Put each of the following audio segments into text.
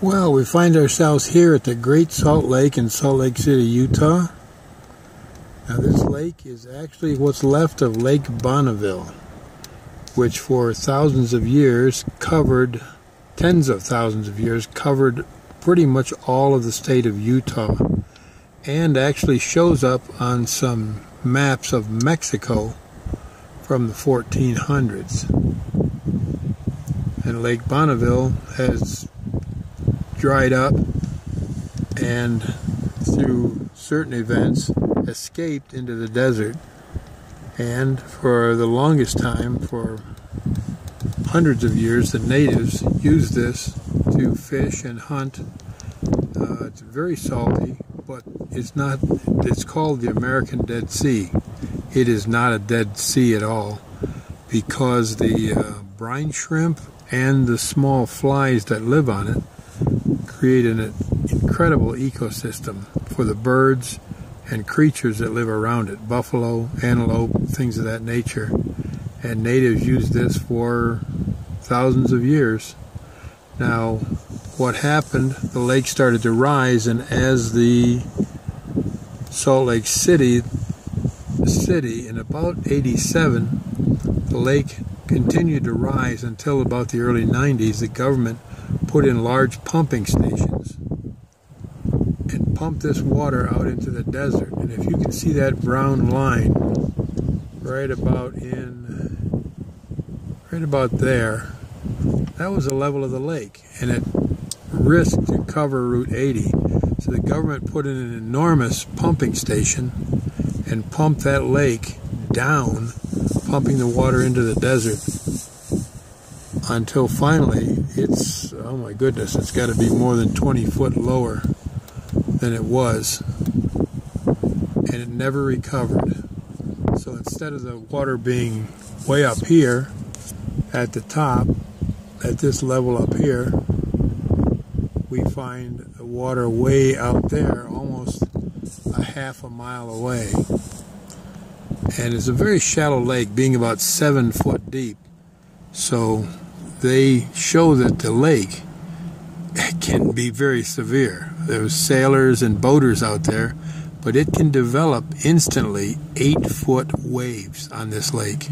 Well, we find ourselves here at the Great Salt Lake in Salt Lake City, Utah. Now this lake is actually what's left of Lake Bonneville, which for thousands of years covered, tens of thousands of years, covered pretty much all of the state of Utah, and actually shows up on some maps of Mexico from the 1400s. And Lake Bonneville has dried up and through certain events escaped into the desert, and for the longest time, for hundreds of years, the natives used this to fish and hunt. It's very salty, but it's called the American Dead Sea. It is not a Dead Sea at all, because the brine shrimp and the small flies that live on it create an incredible ecosystem for the birds and creatures that live around it, buffalo, antelope, things of that nature. And natives used this for thousands of years. Now, what happened, the lake started to rise, and as the Salt Lake City in about 87, the lake continued to rise until about the early 90s. The government put in large pumping stations and pumped this water out into the desert. And if you can see that brown line right about there, that was the level of the lake, and it risked to cover Route 80. So the government put in an enormous pumping station and pumped that lake down, pumping the water into the desert, until finally it's, oh my goodness, it's got to be more than 20 foot lower than it was, and it never recovered. So instead of the water being way up here at the top, at this level up here, we find the water way out there, almost a half a mile away. And it's a very shallow lake, being about 7 foot deep. So they show that the lake can be very severe. There's sailors and boaters out there, but it can develop instantly 8-foot waves on this lake.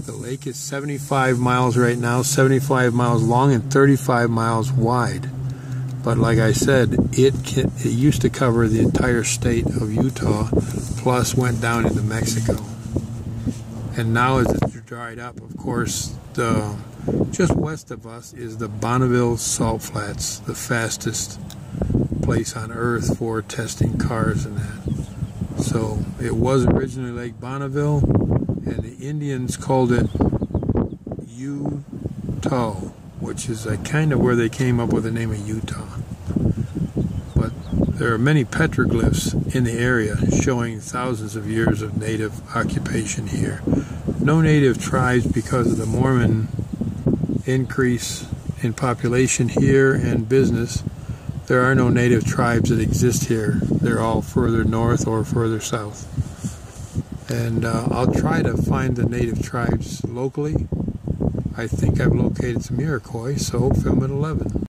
The lake is 75 miles right now, 75 miles long and 35 miles wide. But like I said, it used to cover the entire state of Utah, plus went down into Mexico. And now as it's dried up, of course, just west of us is the Bonneville Salt Flats, the fastest place on earth for testing cars and that. So it was originally Lake Bonneville, and the Indians called it Utah, which is kind of where they came up with the name of Utah. But there are many petroglyphs in the area showing thousands of years of native occupation here. No native tribes because of the Mormon increase in population here and business. There are no native tribes that exist here. They're all further north or further south. And I'll try to find the native tribes locally. I think I've located some Iroquois, so film at 11.